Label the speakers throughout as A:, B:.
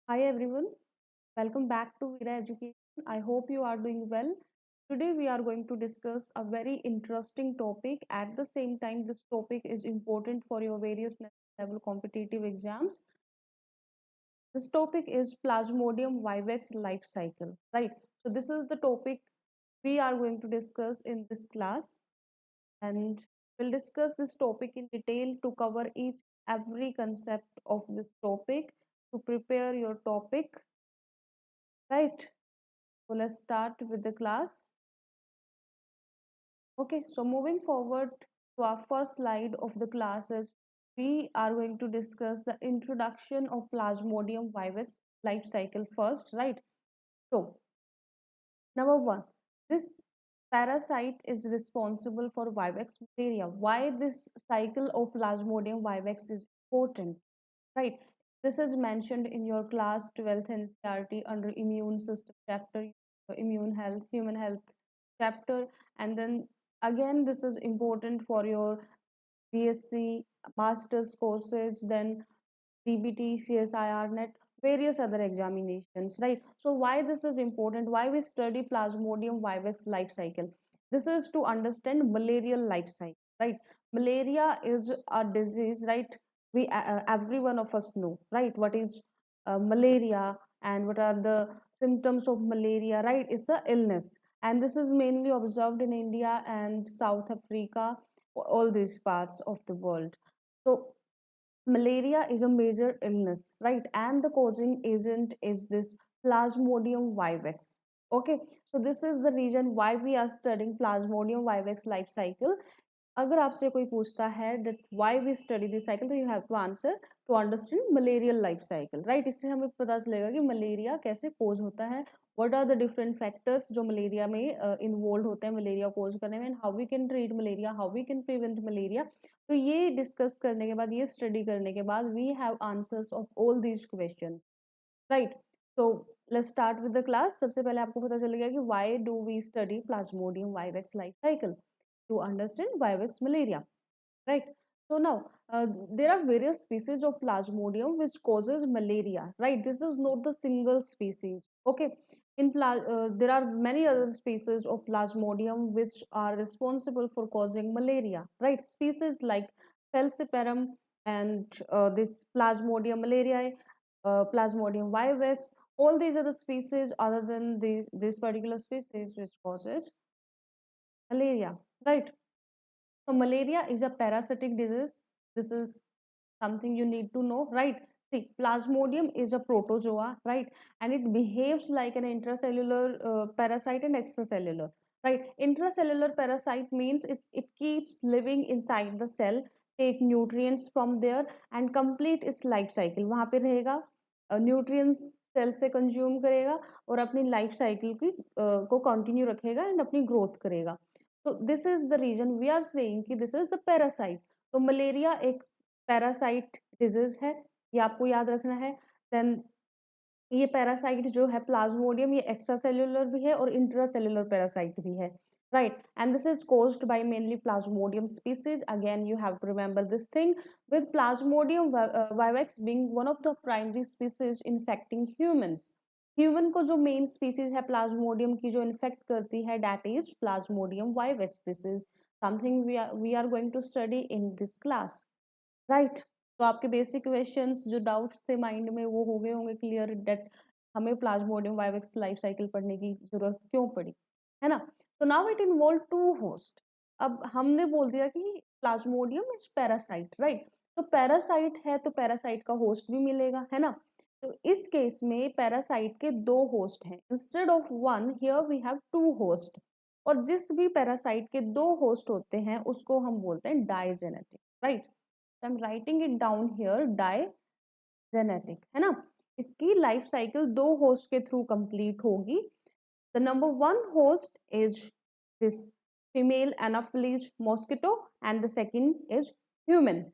A: Hi everyone, welcome back to Vira Education. I hope you are doing well. Today we are going to discuss a very interesting topic. At the same time, this topic is important for your various level competitive exams. This topic is Plasmodium vivax life cycle, right? So this is the topic we are going to discuss in this class, and we'll discuss this topic in detail to cover each every concept of this topic to prepare your topic, right? So let's start with the class. Okay, so moving forward to our first slide of the classes, we are going to discuss the introduction of Plasmodium vivax life cycle first, right? So, number one, this parasite is responsible for vivax malaria. Why this cycle of Plasmodium vivax is important, right? This is mentioned in your class 12th NCERT under immune system chapter, immune health, human health chapter, and then again this is important for your BSc master's courses, then DBT, CSIR net, various other examinations, right? So why this is important? Why we study Plasmodium vivax life cycle? This is to understand malarial life cycle, right? Malaria is a disease, right? Every one of us know, right? What is malaria and what are the symptoms of malaria, right? It's a illness, and this is mainly observed in India and South Africa, all these parts of the world. So malaria is a major illness, right? And the causing agent is this Plasmodium vivax. Okay, so this is the reason why we are studying Plasmodium vivax life cycle. अगर आपसे कोई पूछता है that why we study this cycle, तो you have to answer to understand malarial life cycle, right? इससे हमें पता चलेगा कि मलेरिया कैसे कोज होता है, what are the different factors जो मलेरिया में इन्वॉल्व होते हैं मलेरिया कोज करने में, and how we can treat malaria, how we can prevent malaria. तो ये डिस्कस करने के बाद, ये स्टडी करने के बाद, we have answers of all these questions, right? So let's start with the class. सबसे पहले आपको पता चलेगा कि why do we study Plasmodium vivax life cycle? To understand vivax malaria, right? So now there are various species of Plasmodium which causes malaria, right? This is not the single species. Okay, there are many other species of Plasmodium which are responsible for causing malaria, right? Species like Falciparum and this Plasmodium malariae, Plasmodium vivax, all these are the species other than this particular species which causes malaria, right? So malaria is a parasitic disease. This is something you need to know, right? See, Plasmodium is a protozoa, right? And it behaves like an intracellular parasite and extracellular, right? Intracellular parasite means it keeps living inside the cell, take nutrients from there and complete its life cycle. वहाँ पे रहेगा, nutrients cell से consume करेगा और अपनी life cycle की को continue रखेगा एंड अपनी ग्रोथ करेगा. तो this is the reason we are saying कि दिस इज द पैरासाइट. तो मलेरिया एक पैरासाइट डिजीज है, ये आपको याद रखना है. देन ये पैरासाइट जो है प्लाज्मोडियम, ये एक्स्ट्रा सेल्यूलर भी है और इंट्रासेल्यूलर पैरासाइट भी है, right? And this is caused by mainly Plasmodium species. Again, you have to remember this thing, with Plasmodium vivax being one of the primary species infecting humans. Human को जो main species है plasmodium की जो infect करती है, that is plasmodium vivax. This is something we are going to study in this class, right? तो आपके basic questions जो डाउट्स थे माइंड में वो हो गए होंगे क्लियर, डेट हमें प्लाज्मोडियम वाइवेक्स लाइफ साइकिल पढ़ने की जरूरत क्यों पड़ी, है ना? तो now it involve two host. अब हमने बोल दिया कि प्लाज्मोडियम इज पैरासाइट, राइट? तो पैरासाइट है तो पैरासाइट का होस्ट भी मिलेगा, है ना? तो इस केस में पैरासाइट के दो होस्ट हैं, instead of one here we have two host. और जिस भी पैरासाइट के दो होस्ट होते हैं उसको हम बोलते हैं digenetic, right? I am writing it down here, digenetic, है ना? इसकी लाइफ साइकिल दो होस्ट के थ्रू कंप्लीट होगी. The number one host is this female Anopheles mosquito and the second is human.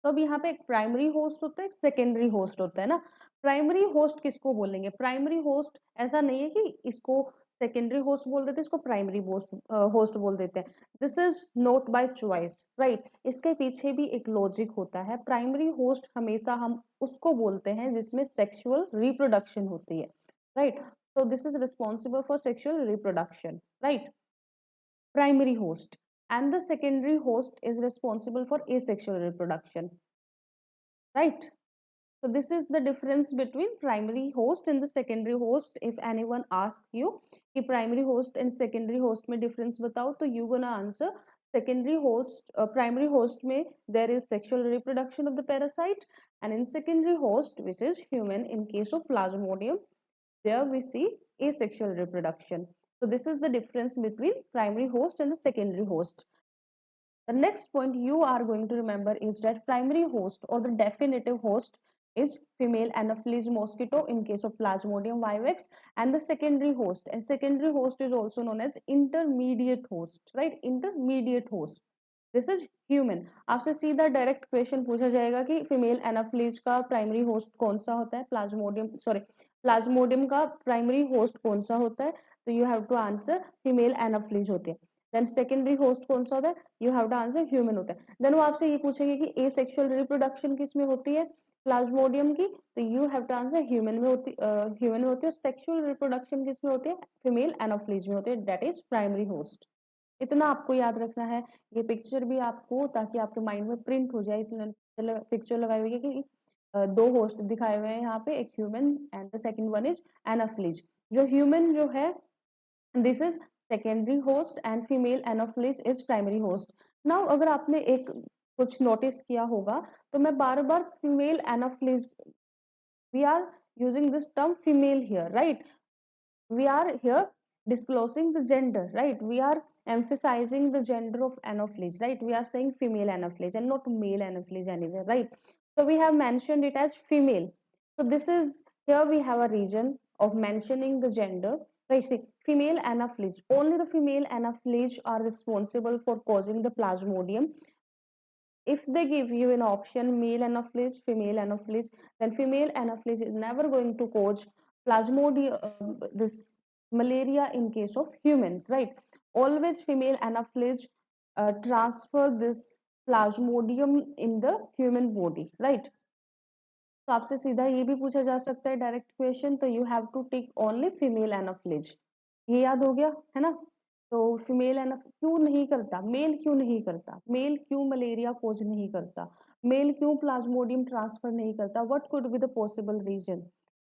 A: तो अब यहाँ पे एक प्राइमरी होस्ट होता है, एक सेकेंडरी होस्ट होता है ना. प्राइमरी होस्ट किसको बोलेंगे? प्राइमरी होस्ट ऐसा नहीं है कि इसको सेकेंडरी होस्ट बोल देते हैं, इसको प्राइमरी होस्ट होस्ट बोल देते हैं। This is note by choice, right. इसके पीछे भी एक लॉजिक होता है। प्राइमरी होस्ट हमेशा हम उसको बोलते हैं जिसमें सेक्सुअल रिप्रोडक्शन होती है, right. so this is responsible for sexual reproduction, right, primary host, and the secondary host is responsible for asexual reproduction, right. So this is the difference between primary host and the secondary host. If anyone asks you कि primary host and secondary host में difference बताओ, तो you gonna answer secondary host, primary host में there is sexual reproduction of the parasite, and in secondary host, which is human, in case of Plasmodium, there we see asexual reproduction. So this is the difference between primary host and the secondary host. The next point you are going to remember is that primary host or the definitive host is female Anopheles mosquito in case of Plasmodium vivax, and the secondary host, and secondary host is also known as intermediate host, right, intermediate host. This is human. आपसे सीधा direct question पूछा जाएगा कि female anopheles का primary host कौन सा होता है, प्लाज्मोडियम सॉरी प्लाज्मोडियम का प्राइमरी होस्ट कौन सा होता है, तो you have to answer female anopheles होती है। देन सेकेंडरी होस्ट कौन सा होता है, you have to answer human होता है। देन वो आपसे ये पूछेंगे कि ए सेक्सुअल रिप्रोडक्शन किस में होती है, प्लाज्मोडियम की, तो you have to answer human में होती, ह्यूमन में होती है। सेक्सुअल रिप्रोडक्शन किस में होती है, फीमेल एनाफ्लीज में होती है, दैट इज प्राइमरी होस्ट। इतना आपको याद रखना है। ये पिक्चर भी आपको, ताकि आपके माइंड में प्रिंट हो जाए, इसलिए पिक्चर लगाई हुई है कि दो होस्ट दिखाए हुए हैं यहाँ पे, एक human and the second one is Anopheles. जो ह्यूमन जो है, this is secondary host and female Anopheles is primary host. Now अगर आपने एक कुछ नोटिस किया होगा, तो मैं बार बार female Anopheles, we are using this term female here, right, we are here disclosing the gender, right, we are emphasizing the gender of anopheles, right, we are saying female anopheles and not male anopheles anywhere, right. So we have mentioned it as female. So this is, here we have a reason of mentioning the gender, right. See, female anopheles, only the female anopheles are responsible for causing the Plasmodium. If they give you an option male anopheles, female anopheles, then female anopheles is never going to cause plasmodium, this malaria in case of humans, right. Always female anopheles transfer this plasmodium in the human body, right. तो आपसे सीधा ये भी पूछा जा सकता है direct question, तो you have to take only female anopheles. ये याद हो गया है ना। तो फीमेल एनाफ क्यों नहीं करता, मेल क्यों नहीं करता, मेल क्यों मलेरिया कोज नहीं करता, मेल क्यों प्लाज्मोडियम ट्रांसफर नहीं करता, what could be the possible reason,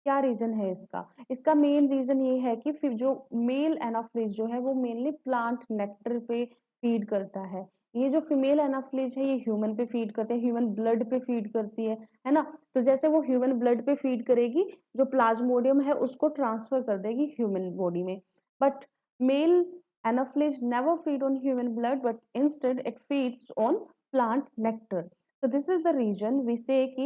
A: क्या रीजन है इसका। इसका मेन रीजन ये है कि फिर जो मेल एनाफ्लेज जो है वो मेनली प्लांट नेक्टर पे फीड करता है। ये जो फीमेल एनाफ्लेज है ये ह्यूमन पे फीड करते हैं, ह्यूमन ब्लड पे फीड करती है ना। तो जैसे वो ह्यूमन ब्लड पे फीड करेगी, जो प्लाज्मोडियम है उसको ट्रांसफर कर देगी ह्यूमन बॉडी में। But male anopheles never feed on human blood, but instead it feeds on plant nectar. So this is the reason we say कि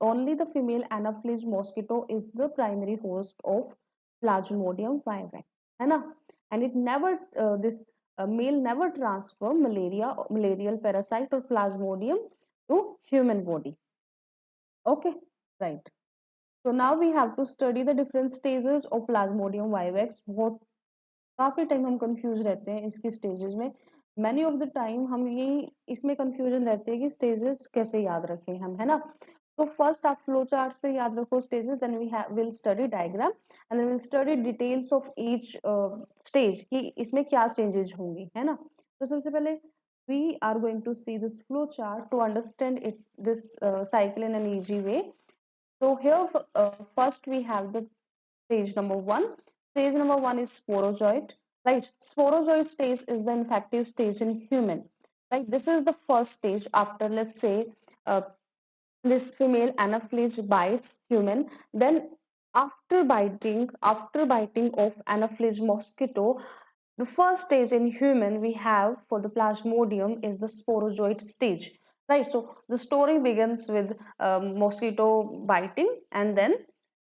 A: only the female Anopheles mosquito is the primary host of Plasmodium vivax, है ना। And it never this male never transfer malarial parasite or Plasmodium to human body. Okay, right. So now we have to study the different stages of Plasmodium vivax. बहुत काफी time हम confuse रहते हैं इसकी stages में। Many of the time हम ये इसमें कंफ्यूजन रहते हैं कि स्टेजेस कैसे याद रखें हम, है ना। तो फर्स्ट आप फ्लो चार्ट से याद रखो stages, then we will study diagram and will study details of each stage कि इसमें क्या चेंजेस होंगी, है ना। तो सबसे पहले we are going to see this flow chart to understand it, this cycle in an easy way. So here first we have the stage number one. Stage number one is sporozoid, right? Sporozoid stage is the infective stage in human, right? This is the first stage after, let's say, uh, this female anopheles bites human. Then after biting of anopheles mosquito, the first stage in human we have for the plasmodium is the sporozoid stage, right. So the story begins with mosquito biting, and then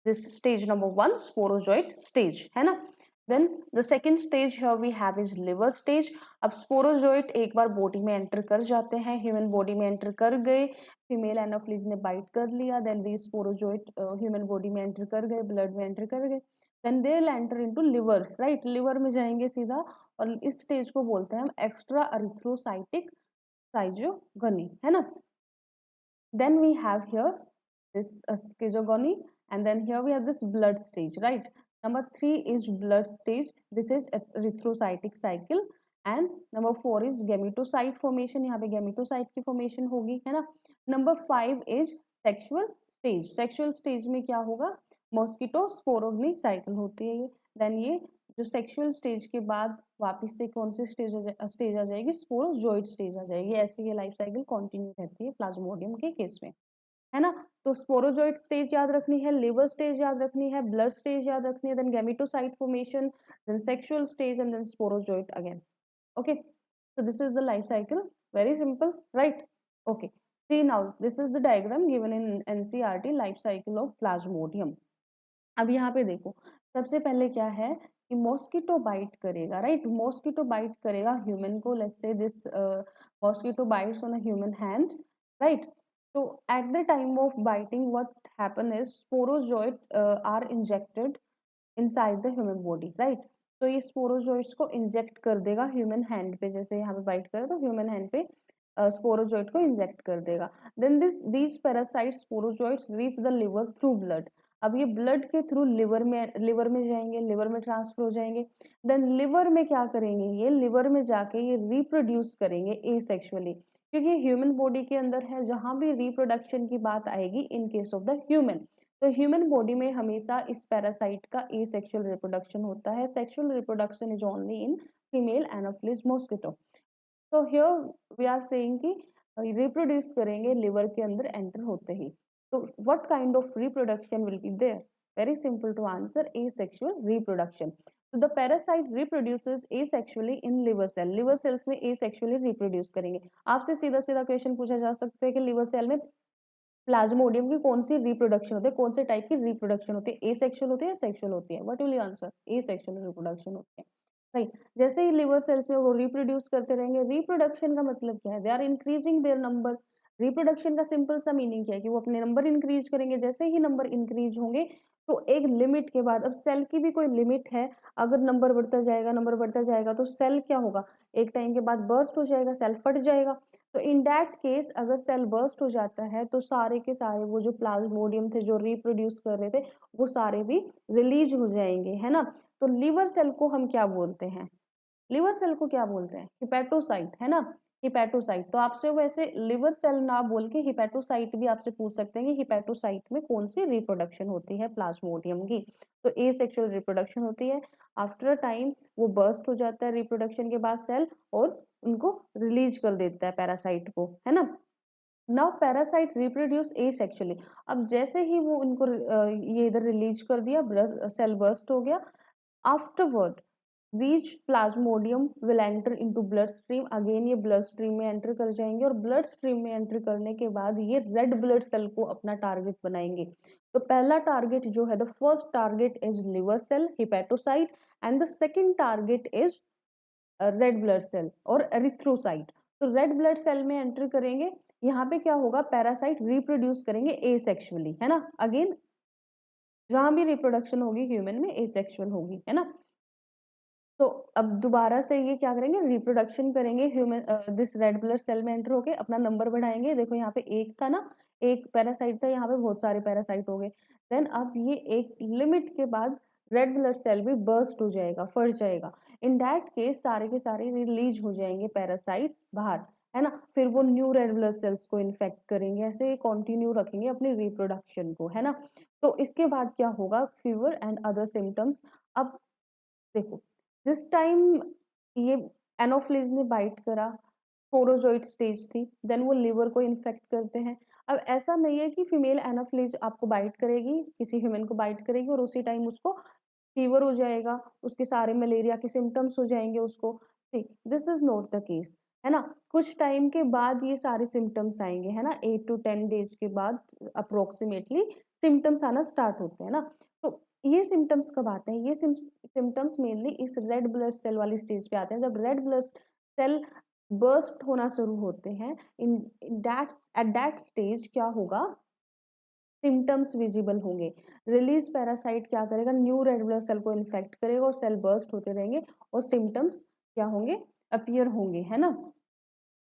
A: this stage number one sporozoid stage, है ना। then the second stage here we have is liver stage. अब sporozoid एक बार body में enter कर जाते हैं, human body में enter कर गए, फीमेल एनाफ्लीज ने बाइट कर लिया, then the sporozoite human body में एंटर कर गए, ब्लड में एंटर कर गए, then they will enter into liver, right, liver में जाएंगे सीधा, और इस स्टेज को बोलते हैं हम एक्स्ट्रा अरिथ्रोसाइटिक साइजोगनी, है ना. Then we have here this schizogony, and then here we have this blood stage, right? Number 3 is blood stage. This is erythrocytic cycle. And number 4 is gametocyte formation. यहाँ पे gametocyte की formation होगी, है ना. Number 5 is sexual stage. Sexual stage में क्या होगा? Mosquito sporogny cycle होती है ये. Then ये जो सेक्सुअल स्टेज के बाद वापस से कौन सी स्टेज आ जाएगी? स्पोरोजोइड स्टेज आ जाएगी. ऐसे ये लाइफ साइकिल कंटिन्यू रहती है प्लाज्मोडियम के केस में, है ना. तो स्पोरोजोइड स्टेज याद रखनी है, लिवर स्टेज याद रखनी है, ब्लड स्टेज याद रखनी है, then gametocyte formation, then sexual stage and then sporozoite again. Okay, so this is the life cycle, very simple, right? Okay, see now this is the diagram given in NCERT, life cycle of plasmodium. अब यहाँ पे देखो, सबसे पहले क्या है कि mosquito bite करेगा, राइट. मॉस्किटो बाइट करेगा ह्यूमन को. Let's say this mosquito bites on a human hand, right. तो at the time of biting what happen is sporozoite are injected inside the human body, right. तो ये sporozoites को inject कर देगा human hand पे, जैसे यहाँ पे बाइट करे तो ह्यूमन हैंड पे स्पोरोजोइड को इंजेक्ट कर देगा. Then these parasite sporozoites reach the liver through blood. अब ये ब्लड के थ्रू लिवर में जाएंगे, लिवर में ट्रांसफर हो जाएंगे. देन लिवर में क्या करेंगे? ये लिवर में जाके ये रिप्रोड्यूस करेंगे एसेक्सुअली, क्योंकि ह्यूमन बॉडी के अंदर है, जहां भी रिप्रोडक्शन की बात आएगी in case of the human, तो ह्यूमन बॉडी में हमेशा इस पैरासाइट का एसेक्सुअल रिप्रोडक्शन होता है. Sexual reproduction is only in female Anopheles mosquito. तो हियर वी आर सेइंग कि रिप्रोड्यूस करेंगे लिवर के अंदर एंटर होते ही. तो what kind of reproduction will be there? Very simple to answer, asexual reproduction. तो the parasite reproduces asexually in liver cell. Liver cells में एसेक्सुअली रिप्रोड्यूस करेंगे. आपसे सीधा सीधा क्वेश्चन पूछा जा सकता है कि लिवर सेल में प्लाज्मोडियम की कौन सी रिप्रोडक्शन होती है, कौन से टाइप की रिप्रोडक्शन होती है? एसेक्सुअल होती है या सेक्सुअल होती है? What will you answer? Asexual reproduction होती है, राइट. जैसे ही लिवर सेल्स में वो रिप्रोड्यूस करते रहेंगे, रिप्रोडक्शन का मतलब क्या है? They are increasing their number. Reproduction का सिंपल सा मीनिंग क्या है कि वो अपने नंबर इंक्रीज करेंगे. जैसे ही नंबर इंक्रीज होंगे तो एक लिमिट के बाद, अब सेल की भी कोई लिमिट है, अगर नंबर बढ़ता जाएगा तो सेल क्या होगा? एक टाइम के बाद बर्स्ट हो जाएगा, सेल फट जाएगा. तो इन दैट केस अगर सेल बर्स्ट हो जाता है तो सारे के सारे वो जो प्लाज्मोडियम थे जो रिप्रोड्यूस कर रहे थे, वो सारे भी रिलीज हो जाएंगे, है ना. तो लिवर सेल को हम क्या बोलते हैं? लिवर सेल को क्या बोलते हैं? हिपैटोसाइट, है ना. हिपैटोसाइट. तो आपसे वैसे लिवर सेल ना बोल के हिपैटोसाइट भी आपसे पूछ सकते हैं कि हिपैटोसाइट में कौन सी रिप्रोडक्शन होती है प्लाज्मोडियम की. तो ए सेक्सुअल रिप्रोडक्शन होती है. आफ्टर टाइम वो बर्स्ट हो जाता है रिप्रोडक्शन के बाद सेल, और उनको रिलीज कर देता है पैरासाइट को, है ना. Now parasite reproduce asexually. अब जैसे ही वो उनको ये इधर रिलीज कर दिया, सेल बर्स्ट हो गया, afterward these plasmodium will enter into blood stream. Again ये ब्लड स्ट्रीम में एंटर कर जाएंगे, और ब्लड स्ट्रीम में एंटर करने के बाद ये रेड ब्लड सेल को अपना टारगेट बनाएंगे. तो पहला टारगेट जो है, the first target is liver cell hepatocyte, and the second target is red blood cell और एरिथ्रोसाइट. तो रेड ब्लड सेल में एंटर करेंगे. यहाँ पे क्या होगा? पैरासाइट रिप्रोड्यूस करेंगे एसेक्सुअली, है ना. अगेन जहां भी रिप्रोडक्शन होगी ह्यूमन में एसेक्सुअल होगी, है ना. तो अब दोबारा से ये क्या करेंगे? रिप्रोडक्शन करेंगे human, this red blood cell में एंटर होके अपना नंबर बढ़ाएंगे. देखो यहाँ पे एक था ना, एक पैरासाइट था, यहाँ पे बहुत सारे पैरासाइट हो गए. देन अब ये एक लिमिट के बाद रेड ब्लड सेल भी बर्स्ट हो जाएगा, फट जाएगा. इन दैट केस सारे के सारे रिलीज हो जाएंगे पैरासाइट्स बाहर, है ना. फिर वो न्यू रेड ब्लड सेल्स को इन्फेक्ट करेंगे, ऐसे कंटिन्यू रखेंगे अपनी रिप्रोडक्शन को, है ना. तो इसके बाद क्या होगा? Fever and other symptoms. अब देखो, जिस टाइम ये एनोफ्लिज ने बाइट करा, स्पोरोजोइड स्टेज थी, देन वो लिवर को इन्फेक्ट करते हैं. अब ऐसा नहीं है कि फीमेल एनोफ्लिज आपको बाइट करेगी, किसी ह्यूमन को बाइट करेगी और उसी टाइम उसको फीवर हो जाएगा, उसके सारे मलेरिया के सिम्टम्स हो जाएंगे उसको. This is not the case, है ना. कुछ टाइम के बाद ये सारे सिम्टम्स आएंगे, है ना. 8 to 10 डेज के बाद अप्रोक्सीमेटली सिम्टम्स आना स्टार्ट होते हैं ना. तो ये सिम्टम्स कब आते हैं? ये सिम्टम्स मेनली इस रेड ब्लड सेल वाली स्टेज पे आते हैं, जब रेड ब्लड सेल बर्स्ट होना शुरू होते हैं. In that at that stage क्या होगा? सिम्टम्स विजिबल होंगे। रिलीज पैरासाइट क्या करेगा, न्यू रेड ब्लड सेल को इन्फेक्ट करेगा और सेल बर्स्ट होते रहेंगे और सिम्टम्स क्या होंगे, अपीयर होंगे, है ना।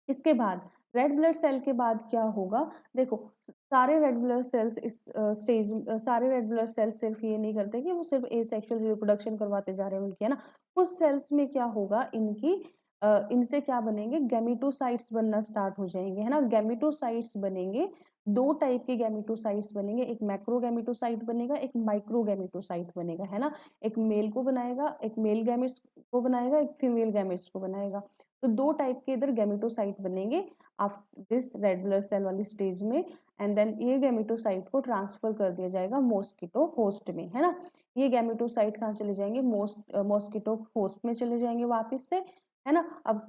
A: इसके बाद रेड ब्लड सेल के बाद क्या होगा, देखो सारे रेड ब्लड सेल्स इस स्टेज, सारे रेड ब्लड सेल्स सिर्फ ये नहीं करते कि वो सिर्फ एसेक्सुअल रिप्रोडक्शन करवाते जा रहे हैं उनकी, है ना। कुछ सेल्स में क्या होगा, इनकी इनसे क्या बनेंगे, गैमेटोसाइट्स बनना स्टार्ट हो जाएंगे, है ना। गैमेटोसाइट्स बनेंगे, दो टाइप के गैमेटोसाइट्स बनेंगे, एक मैक्रो गैमेटोसाइट बनेगा, एक माइक्रो गैमेटोसाइट बनेगा, है ना। एक मेल को बनाएगा, एक मेल गैमेट्स को बनाएगा, एक फीमेल गैमेट्स को बनाएगा। तो दो टाइप के इधर गैमेटोसाइट बनेंगे after this red blood cell वाली स्टेज में, एंड देन ये गैमेटोसाइट को ट्रांसफर कर दिया जाएगा मॉस्किटो होस्ट में, है ना। ये गैमेटोसाइट कहाँ चले जाएंगे, मॉस्किटो होस्ट में चले जाएंगे वापस से, है ना। अब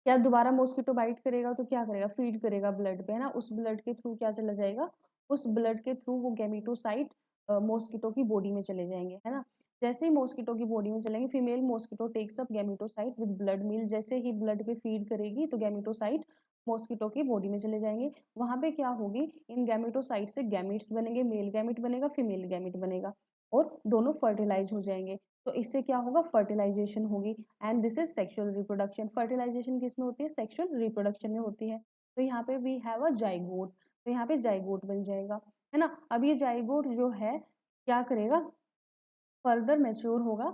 A: क्या दोबारा मॉस्किटो बाइट करेगा तो क्या करेगा, फीड करेगा ब्लड पे, है ना। उस ब्लड के थ्रू क्या चला जाएगा, उस ब्लड के थ्रू वो गैमेटोसाइट मॉस्किटो की बॉडी में चले जाएंगे, है ना। जैसे ही मॉस्किटो की बॉडी में चलेंगे, female mosquito takes up gametocyte with blood meal, जैसे ही ब्लड पे फीड करेगी तो गैमेटोसाइट मॉस्किटो की बॉडी में चले जाएंगे। वहां पे क्या होगी, इन गैमेटोसाइट से गैमेट्स बनेंगे, मेल गैमेट बनेगा, फीमेल गैमेट बनेगा और दोनों फर्टिलाइज हो जाएंगे। तो इससे क्या होगा, फर्टिलाइजेशन होगी, and this is sexual reproduction. Fertilisation किस में होती है, सेक्सुअल रिप्रोडक्शन में होती है। तो यहाँ पे वी हैव अ जाइगोट, तो यहाँ पे जाइगोट बन जाएगा, है ना। अब ये जाइगोट जो है क्या करेगा, फर्दर मैच्योर होगा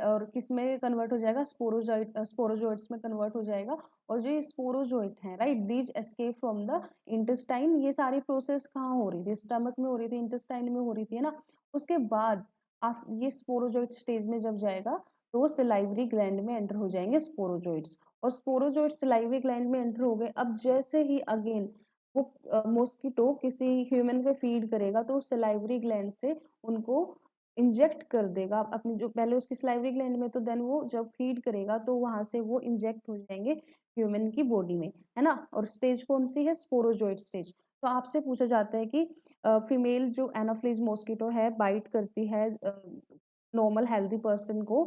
A: और किस में कन्वर्ट हो जाएगा, स्पोरोजोइट्स में कन्वर्ट हो जाएगा। और जो ये स्पोरोजोइट है, right, these escape from the intestine. ये सारी प्रोसेस कहाँ हो रही थी, स्टमक में हो रही थी, इंटेस्टाइन में हो रही थी, है ना। उसके बाद आप ये स्पोरोजोइट स्टेज में जब जाएगा तो वो सिलाइवरी ग्लैंड में एंटर हो जाएंगे स्पोरोजोइट्स, और स्पोरोजोइट्स सिलाइवरी ग्लैंड में एंटर हो गए। अब जैसे ही अगेन वो मॉस्किटो किसी ह्यूमन पे फीड करेगा तो सिलाइवरी ग्लैंड से उनको इंजेक्ट कर देगा अपनी, जो पहले उसकी सलाइवरी ग्लैंड में, तो देन वो जब फीड करेगा तो वहां से वो इंजेक्ट हो जाएंगे ह्यूमन की बॉडी में, है ना। और स्टेज कौन सी है, स्पोरोजोइट स्टेज। तो आपसे पूछा जाता है कि फीमेल जो एनाफ्लीज मॉस्किटो है बाइट करती है नॉर्मल हेल्दी पर्सन को,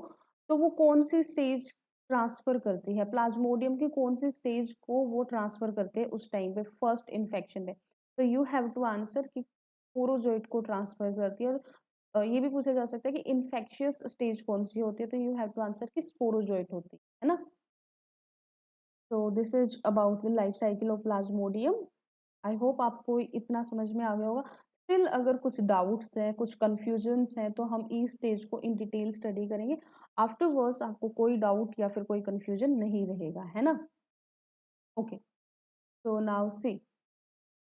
A: तो वो कौन सी स्टेज ट्रांसफर करती है, प्लाज्मोडियम की कौन सी स्टेज को वो ट्रांसफर करते हैं उस टाइम पे, फर्स्ट इन्फेक्शन पे। तो यू हैव टू आंसर कि स्पोरोजोइट को ट्रांसफर करती है। और ये भी पूछा जा सकता है कि इन्फेक्शियस स्टेज कौन सी होती है, तो यू हैव टू आंसर कि स्पोरोजोइट होती है ना। तो this is about the life cycle of Plasmodium. I hope आपको इतना समझ में आ गया होगा। स्टिल अगर कुछ डाउट्स हैं, कुछ कंफ्यूजन्स हैं, तो हम ई स्टेज को इन डिटेल स्टडी करेंगे। आफ्टरवर्ड्स आपको कोई डाउट या फिर कोई कंफ्यूजन नहीं रहेगा, है ना। Okay, so now see,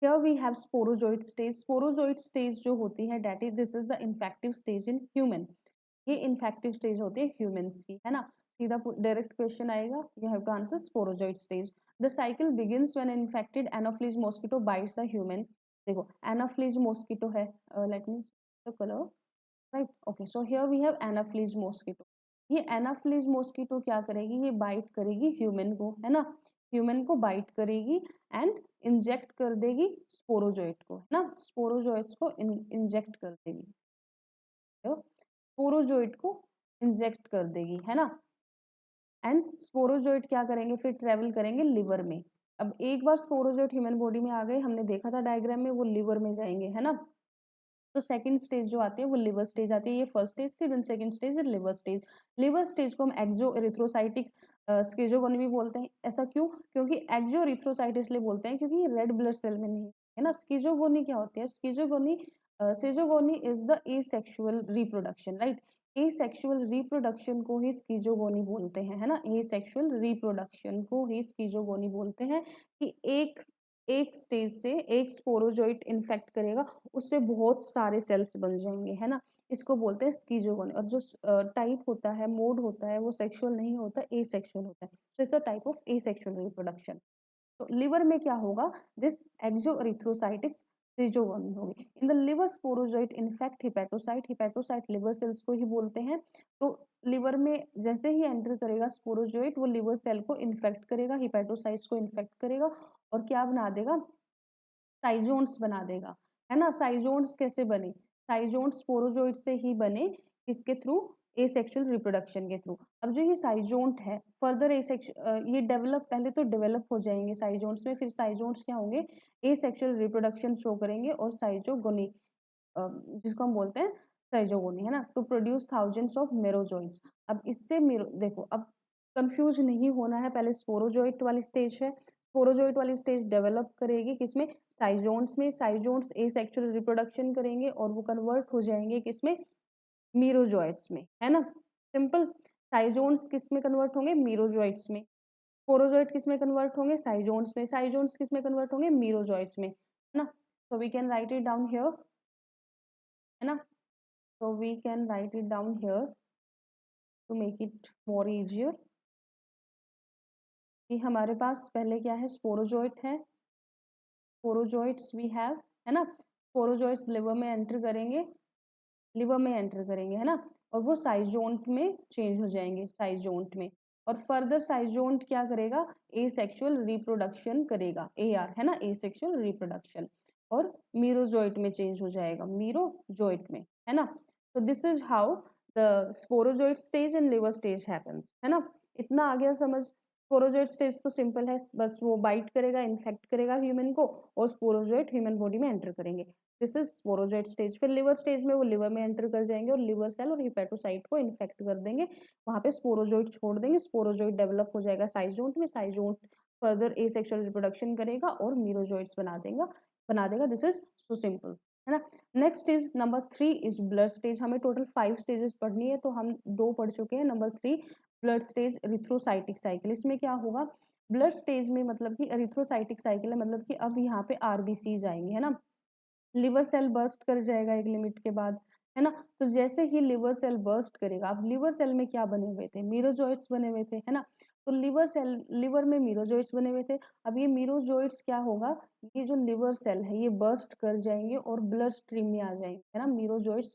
A: here we have sporozoid stage। sporozoid stage जो होती है, that is this is the infective stage in human। ये इन्फेक्टिव स्टेज होती है ह्यूमंस की, है ना। सीधा डायरेक्ट क्वेश्चन आएगा, you have to answer sporozoite stage. The cycle begins when infected anopheles mosquito bites a human. देखो एनाफ्लीज मॉस्किटो है, let me the colour, right, okay. So here we have anopheles mosquito. ये anopheles mosquito क्या करेगी, ये bite करेगी human को, है ना। ह्यूमन को बाइट करेगी एंड इंजेक्ट कर देगी स्पोरोजोइट को, है ना। स्पोरोजोइट्स को इंजेक्ट कर देगी, स्पोरोजोइट को इंजेक्ट कर देगी, है ना। एंड स्पोरोजोइट क्या करेंगे, फिर ट्रेवल करेंगे लिवर में। अब एक बार स्पोरोजोइट ह्यूमन बॉडी में आ गए, हमने देखा था डायग्राम में, वो लिवर में जाएंगे, है ना। तो सेकंड स्टेज जो आती है वो लिवर स्टेज आती है। ये फर्स्ट स्टेज थी, देन सेकंड स्टेज है लिवर स्टेज। लिवर स्टेज को हम एक्सो एरिथ्रोसाइटिक स्किजोगोनी भी बोलते हैं। ऐसा क्यों, क्योंकि एक्सो एरिथ्रोसाइट इसलिए बोलते हैं क्योंकि ये रेड ब्लड सेल में नहीं है ना। स्किजोगोनी क्या होती है, schizogony, schizogony is the asexual reproduction, right. Asexual reproduction को ही स्किजोगोनी बोलते हैं, है ना। एसेक्सुअल रिप्रोडक्शन को ही स्किजोगोनी बोलते हैं कि एक एक स्टेज से एक स्पोरोजोइट इन्फेक्ट करेगा, उससे बहुत सारे सेल्स बन जाएंगे, है ना। इसको बोलते हैं स्कीजोगोनी। और जो टाइप होता है, मोड होता है, वो सेक्सुअल नहीं होता, एसेक्सुअल होता है। So it's a type of asexual reproduction. तो लिवर में क्या होगा, दिस एक्सोएरिथ्रोसाइटिक सीजोगोनी होगी। In the liver sporozoite infect hepatocyte. Hepatocyte liver cells को ही बोलते हैं। तो लिवर में जैसे ही एंटर करेगा स्पोरोजोइट, वो लिवर सेल को इन्फेक्ट करेगा, हिपेटोसाइट्स को इन्फेक्ट करेगा और क्या बना देगा, साइजोन्स बना देगा, है ना। साइजोन्स कैसे बने, साइजोन्स स्पोरोजोइट से ही बने, किसके थ्रू, एसेक्सुअल रिप्रोडक्शन के थ्रू। अब जो ये साइजोन्ट है फर्दर ये डेवलप, पहले तो डेवलप हो जाएंगे साइजोन्ट्स में, फिर साइजोन्ट्स क्या होंगे, एसेक्सुअल रिप्रोडक्शन शो करेंगे और साइजोगोनी, जिसको हम बोलते हैं साइजोगोनी, है ना, टू प्रोड्यूस थाउजेंड्स ऑफ मेरोजोइड्स। अब इससे मेरो देखो, अब कंफ्यूज नहीं होना है, पहले स्पोरोजोइट वाली स्टेज है, स्पोरोजोइट वाली स्टेज डेवलप करेगी किसमें, साइजोन्ट्स में, साइजोन्ट्स एसेक्सुअल रिप्रोडक्शन करेंगे और वो कन्वर्ट हो जाएंगे किसमें, मीरोजोइट्स में, है ना, सिंपल। साइजोन्स किस में कन्वर्ट होंगे, मीरोजोइट्स में। स्पोरोजोइट किस में कन्वर्ट होंगे, साइजोन्स में। साइजोन्स किस में कन्वर्ट होंगे, मीरोजोइट्स में, है ना। so we can write it down here, है ना, so we can write it down here to make it more easier, कि हमारे पास पहले क्या है, स्पोरोजोइट है, स्पोरोजोइट्स वी हैव, है ना, स्पोरोजोइट्स लिवर में एंटर करेंगे, लिवर में एंटर करेंगे, है ना, और वो साइजोन्ट में चेंज हो जाएंगे, साइजोन्ट में। और फर्दर साइजोन्ट क्या करेगा, एसेक्सुअल रिप्रोडक्शन करेगा, AR, है ना, एसेक्सुअल रिप्रोडक्शन, और मीरोजोइट में चेंज हो जाएगा, मीरोजोइट में, है ना। तो this is how the sporozoite stage and liver stage happens, है ना। इतना आ गया समझ। स्पोरोजोइट स्टेज तो सिंपल है, बस वो बाइट करेगा, इन्फेक्ट करेगा ह्यूमन को, और स्पोरोजोइट ह्यूमन बॉडी में एंटर करेंगे। This is sporozoite stage. फिर लिवर स्टेज में वो लिवर में एंटर कर जाएंगे और लिवर सेल और हिपेटोसाइट को इन्फेक्ट कर देंगे, वहां पे स्पोरोजोइट छोड़ देंगे, स्पोरोजोइट डेवलप हो जाएगा साइजोन्ट में, साइजोन्ट फर्दर एसेक्सुअल रिप्रोडक्शन करेगा और मीरोजोइट्स बना देगा। दिस इज सो सिंपल, है ना। Next stage number 3 is blood stage. हमें टोटल 5 स्टेजेस पढ़नी है, तो हम 2 पढ़ चुके हैं। Number 3 blood stage, erythrocytic cycle. इसमें क्या होगा, ब्लड स्टेज में मतलब कि एरिथ्रोसाइटिक साइकिल है, मतलब कि अब यहाँ पे आरबीसी जाएंगे, है ना, लिवर सेल बर्स्ट कर जाएगा एक लिमिट के बाद, है ना। तो जैसे ही लिवर सेल बर्स्ट करेगा, अब लिवर सेल में क्या बने हुए थे, मीरोजोइट्स बने हुए थे, है ना। तो लिवर में मीरोजोइट्स बने हुए थे। अब ये मीरोजोइट्स क्या होगा, ये जो लिवर सेल है ये बर्स्ट कर जाएंगे और ब्लड स्ट्रीम में आ जाएंगे, है ना। मीरोजोइट्स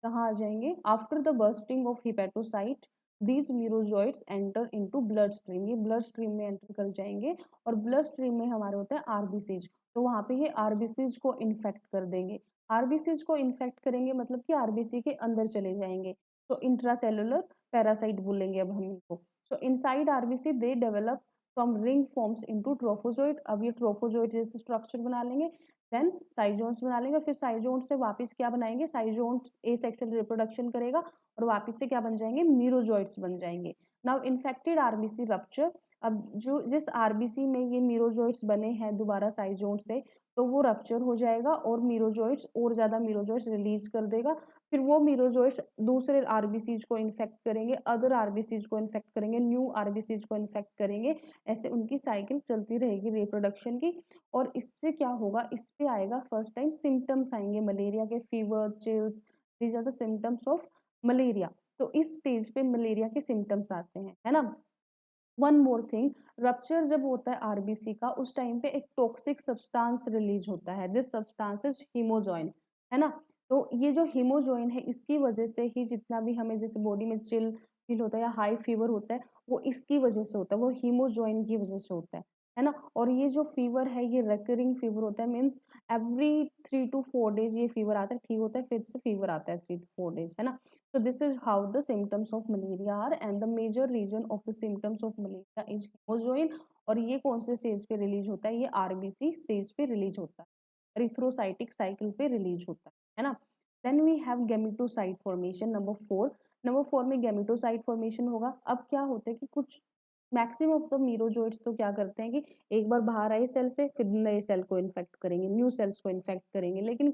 A: कहाँ आ जाएंगे, after the bursting of hepatocyte these merozoites enter into blood stream, ये ब्लड स्ट्रीम में एंटर कर जाएंगे, और ब्लड स्ट्रीम में हमारे होते हैं आरबीसीज। तो वहां पे ये आरबीसीज को इन्फेक्ट कर देंगे। आरबीसीज को इन्फेक्ट करेंगे मतलब कि आरबीसी के अंदर चले जाएंगे, तो इंट्रासेलुलर पैरासाइट बोलेंगे अब हम इनको। सो inside RBC they develop from ring forms into trophozoite. अब ये ट्रोफोजोइट जैसे स्ट्रक्चर बना लेंगे, देन साइजोन्स बना लेंगे, फिर साइजोन्स से वापस क्या बनाएंगे, साइजोन्स एसेक्सुअल रिप्रोडक्शन करेगा और वापस से क्या बन जाएंगे, मीरोजोइट्स बन जाएंगे। Now infected RBC rupture. अब जो जिस आरबीसी में ये मीरोजोइट्स बने हैं दोबारा साइजोन्ट से, तो वो रप्चर हो जाएगा और मीरोजोइट्स और ज्यादा मीरोजोइट्स रिलीज कर देगा। फिर वो मीरोजोइट्स दूसरे आरबीसीज को इन्फेक्ट करेंगे, अदर आरबीसीज को इन्फेक्ट करेंगे, न्यू आरबीसीज को इन्फेक्ट करेंगे। ऐसे उनकी साइकिल चलती रहेगी रिप्रोडक्शन की। और इससे क्या होगा, इस पे आएगा फर्स्ट टाइम सिम्टम्स आएंगे मलेरिया के, fever, chills, these are the symptoms of malaria. तो इस स्टेज पे मलेरिया के सिम्टम्स आते हैं, है ना। वन मोर थिंग, रप्चर जब होता है आरबीसी का, उस टाइम पे एक टॉक्सिक सब्सटेंस रिलीज होता है, दिस सब्सटेंस इज हीमोजॉइन, है ना। तो ये जो हीमोजॉइन है, इसकी वजह से ही जितना भी हमें जैसे बॉडी में चिल फील होता है या हाई फीवर होता है, वो इसकी वजह से होता है, वो हीमोजॉइन की वजह से होता है ना। और ये जो फीवर है ये रिकरिंग फीवर होता है, मीन्स एवरी 3 to 4 डेज ये फीवर आता है, ठीक होता है, फिर से फीवर आता है 3 to 4 डेज, है ना। So this is how the symptoms of malaria are, and the major reason of the symptoms of malaria is hemozoin। और ये कौन से स्टेज पे रिलीज होता है, ये आरबीसी स्टेज पे रिलीज होता है, एरिथ्रोसाइटिक साइकिल पे रिलीज होता है ना। Then we have gametocyte formation, number 4 में गैमेटोसाइट फॉर्मेशन होगा। अब क्या होता है कि कुछ मैक्सिमम ऑफ द मीरोजोइट्स तो क्या करते हैं कि एक बार बाहर आए सेल से, फिर नए सेल को इन्फेक्ट करेंगे, न्यू सेल्स को इन्फेक्ट करेंगे। लेकिन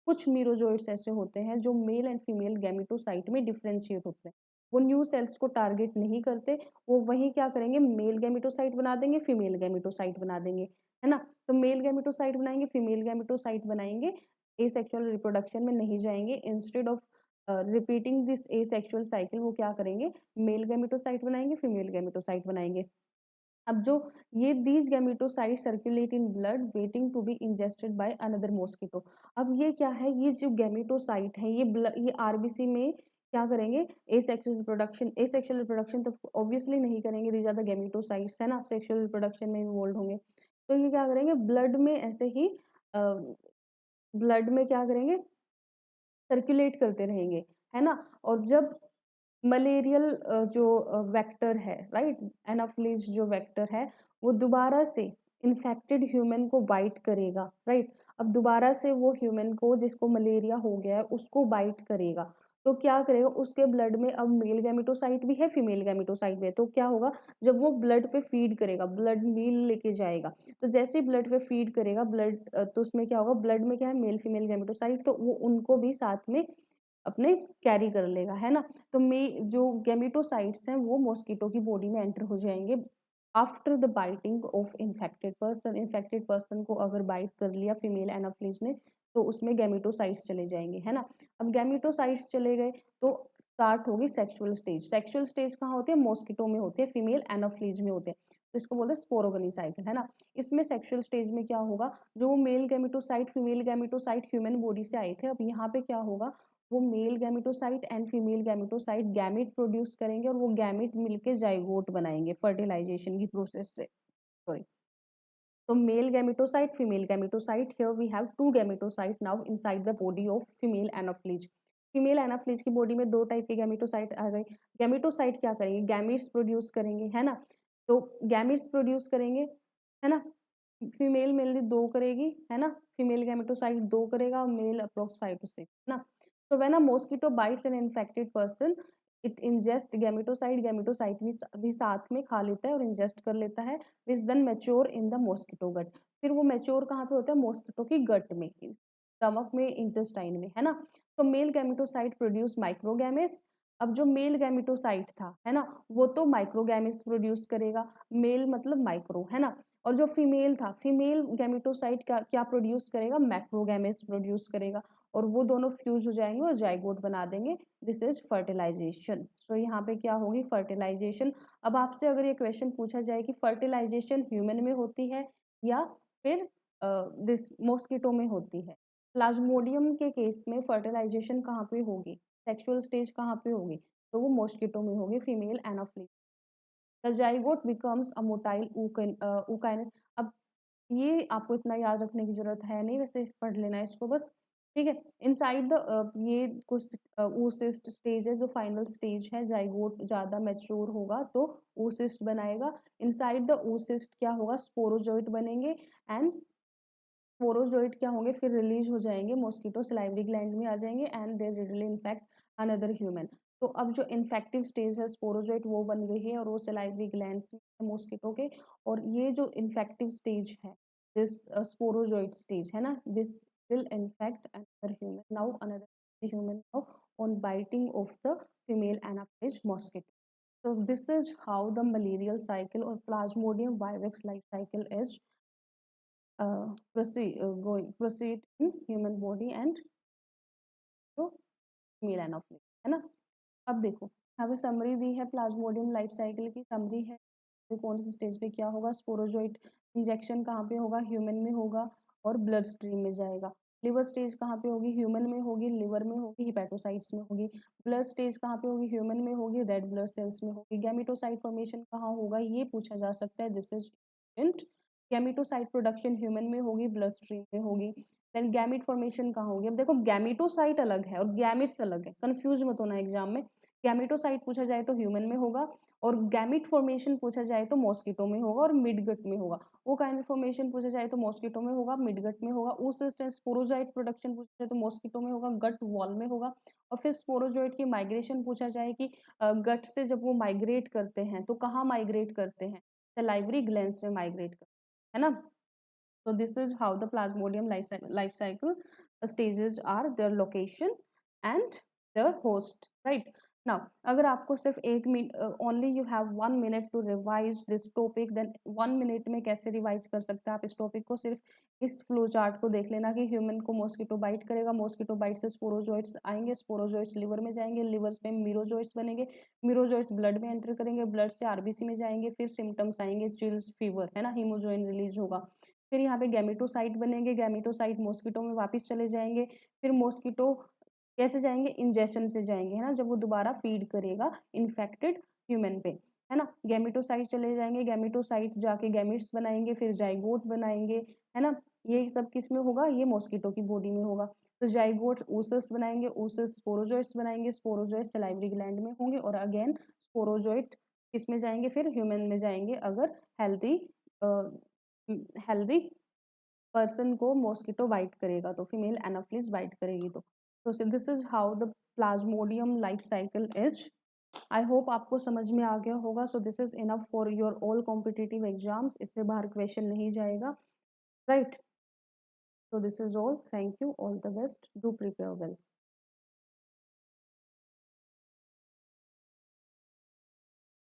A: कुछ मीरोजोइट्स ऐसे होते हैं जो मेल एंड फीमेल गैमेटोसाइट में डिफरेंशिएट होते हैं, वो न्यू सेल्स को टारगेट नहीं करते, वो वही क्या करेंगे, मेल गैमेटोसाइट बना देंगे, फीमेल गैमेटोसाइट बना देंगे, है ना। तो मेल गैमेटोसाइट बनाएंगे, फीमेल गैमेटोसाइट बनाएंगे, एसेक्सुअल रिप्रोडक्शन में नहीं जाएंगे। Instead of repeating this asexual cycle, वो क्या करेंगे, मेल गैमेटोसाइट बनाएंगे, फीमेल गैमेटोसाइट बनाएंगे। अब जो ये these gametocyte circulate in blood waiting to be ingested by another mosquito. अब ये क्या है, ये जो गैमेटोसाइट है ये आरबीसी में क्या करेंगे, एसेक्सुअल रिप्रोडक्शन तो ऑब्वियसली नहीं करेंगे, दीज आर द गैमेटोसाइट्स, है ना, सेक्सुअल रिप्रोडक्शन में इन्वॉल्व होंगे। तो ये क्या करेंगे, ब्लड में ऐसे ही ब्लड में क्या करेंगे, सर्कुलेट करते रहेंगे, है ना। और जब मलेरियल जो वेक्टर है, राइट, एनाफ्लिज जो वेक्टर है वो दोबारा से इन्फेक्टेड ह्यूमन को बाइट करेगा, राइट। अब दोबारा से वो ह्यूमन को जिसको मलेरिया हो गया है उसको बाइट करेगा, तो क्या करेगा, उसके ब्लड में अब मेल गैमेटोसाइट भी है, फीमेल गैमेटोसाइट भी है, तो क्या होगा, जब वो ब्लड पे फीड करेगा, ब्लड मील लेके जाएगा, तो जैसे ही ब्लड पे फीड करेगा ब्लड, तो उसमें क्या होगा, ब्लड में क्या है, मेल फीमेल गैमेटोसाइट, तो वो उनको भी साथ में अपने कैरी कर लेगा, है ना। तो में जो गैमेटोसाइट्स हैं वो मॉस्किटो की बॉडी में एंटर हो जाएंगे after the biting of infected person. Infected person को अगर बाइट कर लिया फीमेल एनाफ्लिज ने, तो उसमें गैमेटोसाइट्स चले जाएंगे, है ना। अब गैमेटोसाइट्स चले गए तो स्टार्ट होगी सेक्सुअल स्टेज। सेक्सुअल स्टेज कहाँ होती है, मॉस्किटो में होती है, फीमेल एनाफ्लिज में होते हैं, तो इसको बोलते हैं स्पोरोगनी साइकिल, है ना। इसमें सेक्सुअल स्टेज में क्या होगा, जो male gametocyte female gametocyte human body से आए थे, अब यहाँ पे क्या होगा, वो male gametocyte and female gametocyte gamete produce करेंगे और वो गैमेट मिलके जाइगोट बनाएंगे फर्टिलाइजेशन की प्रोसेस से, सॉरी। तो male gametocyte female gametocyte, here we have two gametocyte now inside the body of female Anopheles. Female Anopheles की बॉडी में दो टाइप के गैमेटोसाइट आ गए। गैमेटोसाइट क्या करेंगे, गैमेट्स प्रोड्यूस करेंगे, है ना। तो गैमेट्स प्रोड्यूस करेंगे, है ना। फीमेल मेनली दो करेगी, है ना, फीमेल गैमेटोसाइट दो करेगा, मेल अप्रोक्स 5 to 6, है ना। So when a mosquito bites an infected person, it ingest gametocyte, gametocyte भी साथ में खा लेता है और इंजेस्ट कर लेता है, which then mature in the mosquito gut। फिर वो मैच्योर कहाँ पे होता है, मॉस्किटो की गट में, स्टमक में, इंटेस्टाइन में, है ना। तो मेल गैमेटोसाइट प्रोड्यूस माइक्रोगैमेट्स। अब जो मेल गैमेटोसाइट था, है ना, वो तो माइक्रोगैमेट्स प्रोड्यूस करेगा, मेल मतलब माइक्रो, है ना। और जो फीमेल था, फीमेल गैमेटोसाइट का क्या प्रोड्यूस करेगा, मैक्रोगैमेट्स प्रोड्यूस करेगा, और वो दोनों फ्यूज हो जाएंगे और जाइगोट बना देंगे। This is fertilisation. सो यहाँ पे क्या होगी, फर्टिलाइजेशन। अब आपसे अगर ये क्वेश्चन पूछा जाए कि फर्टिलाइजेशन ह्यूमन में होती है या फिर दिस मॉस्किटो में होती है, प्लाज्मोडियम के केस में फर्टिलाइजेशन कहाँ पे होगी, सेक्सुअल स्टेज कहाँ पे होगी, तो वो मॉस्किटो में होगी, female Anopheles. The zygote becomes a motile ookinete. अब ये आपको इतना याद रखने की जरूरत है नहीं, वैसे पढ़ लेना है इसको बस, ठीक है। इनसाइड द ये कुछ oocyst स्टेज है, जो फाइनल स्टेज है, जाइगोट ज्यादा मैच्योर होगा तो oocyst बनाएगा। इनसाइड द oocyst क्या होगा, स्पोरोजोइट बनेंगे, एंड स्पोरोजोइट क्या होंगे, फिर रिलीज हो जाएंगे, मॉस्किटो सलाइवरी ग्लैंड में आ जाएंगे and they readily infect another human. तो अब जो इन्फेक्टिव स्टेज है स्पोरोजोइट वो बन गई है और वो सलाइवरी ग्लैंड्स में मॉस्किटो के, और ये जो इन्फेक्टिव स्टेज है, दिस स्पोरोजोइट स्टेज है ना, this will infect another human, now another human now on biting of the female anaphylaxis mosquito. So this is how the malarial cycle or Plasmodium vivax life cycle is proceed in human body and तो mail एनाफ्लिज, है ना। अब देखो, यहाँ पे summary दी है Plasmodium life cycle की, summary है तो कौन सी स्टेज पे क्या होगा, स्पोरोजोइट इंजेक्शन कहाँ पे होगा, ह्यूमन में होगा और ब्लड स्ट्रीम में जाएगा। लिवर स्टेज कहाँ पे होगी, ह्यूमन में होगी, लिवर में होगी, हिपेटोसाइट्स में होगी। ब्लड स्टेज कहाँ पे होगी, ह्यूमन में होगी, रेड ब्लड सेल्स में होगी। गैमेटोसाइट फॉर्मेशन कहाँ होगा, ये पूछा जा सकता है, this is int. Gametocyte production human में होगी, ब्लड स्ट्रीम में होगी। देन गैमिट फॉर्मेशन कहाँ होगी, अब देखो गैमेटोसाइट अलग है और गैमिट्स अलग है, कंफ्यूज मत होना एग्जाम में। गैमेटोसाइट पूछा जाए तो ह्यूमन में होगा, और गैमिट फॉर्मेशन पूछा जाए तो मॉस्किटो में होगा और मिडगट में होगा। वो काइनेट फॉर्मेशन पूछा जाए तो मॉस्किटो में होगा, मिडगट में होगा। oocyst एंड स्पोरोजोइट प्रोडक्शन पूछा जाए तो मॉस्किटो में होगा, गट वॉल में होगा। और फिर स्पोरोजोइट की माइग्रेशन पूछा जाए कि गट से जब वो माइग्रेट करते हैं तो कहाँ माइग्रेट करते हैं, सलाइवरी ग्लैंड्स में माइग्रेट करते हैं, है ना। So this is how the plasmodium life cycle stages are, their location and their host, right? Now, अगर आपको सिर्फ एक minute, only you have 1 minute to revise this topic, then 1 minute में कैसे रिवाइज कर सकते हैं आप इस टॉपिक को, सिर्फ इस फ्लो चार्ट को देख लेना कि ह्यूमन को मॉस्किटो बाइट करेगा, मॉस्किटो बाइट से स्पोरोजोइट्स आएंगे, स्पोरोजोइट्स लिवर में जाएंगे, लिवर में मीरोजोइट्स बनेंगे, मीरोजोइट्स ब्लड में एंटर करेंगे, ब्लड से आरबीसी में जाएंगे, फिर सिम्टम्स आएंगे, चिल्स, फीवर, है ना, हीमोजोइन रिलीज होगा। फिर यहाँ पे गैमेटोसाइट बनेंगे, गैमेटोसाइट मॉस्किटो में वापस चले जाएंगे, फिर मॉस्किटो कैसे जाएंगे, इंजेक्शन से जाएंगे, है ना, जब वो दोबारा फीड करेगा इन्फेक्टेड ह्यूमन पे, है ना। गैमेटोसाइट चले जाएंगे, गैमेटोसाइट जाके गैमेट्स बनाएंगे, फिर जाइगोट बनाएंगे, है ना। ये सब किस में होगा, ये मॉस्किटो की बॉडी में होगा। तो जाइगोट्स oocyst बनाएंगे, oocyst स्पोरोजोइट्स बनाएंगे, स्पोरोजोइट्स सलाइवरी ग्लैंड में होंगे और अगेन स्पोरोजोइट किस में जाएंगे, फिर ह्यूमन में जाएंगे अगर हेल्दी हेल्दी पर्सन को मॉस्किटो बाइट करेगा, तो फीमेल एनाफिलिस बाइट करेगी तो this is how the Plasmodium life cycle is. I hope आपको समझ में आ गया होगा। So this is enough for your all competitive exams, इससे बाहर क्वेश्चन नहीं जाएगा, right. So this is all. Thank you. All the best. Do prepare well.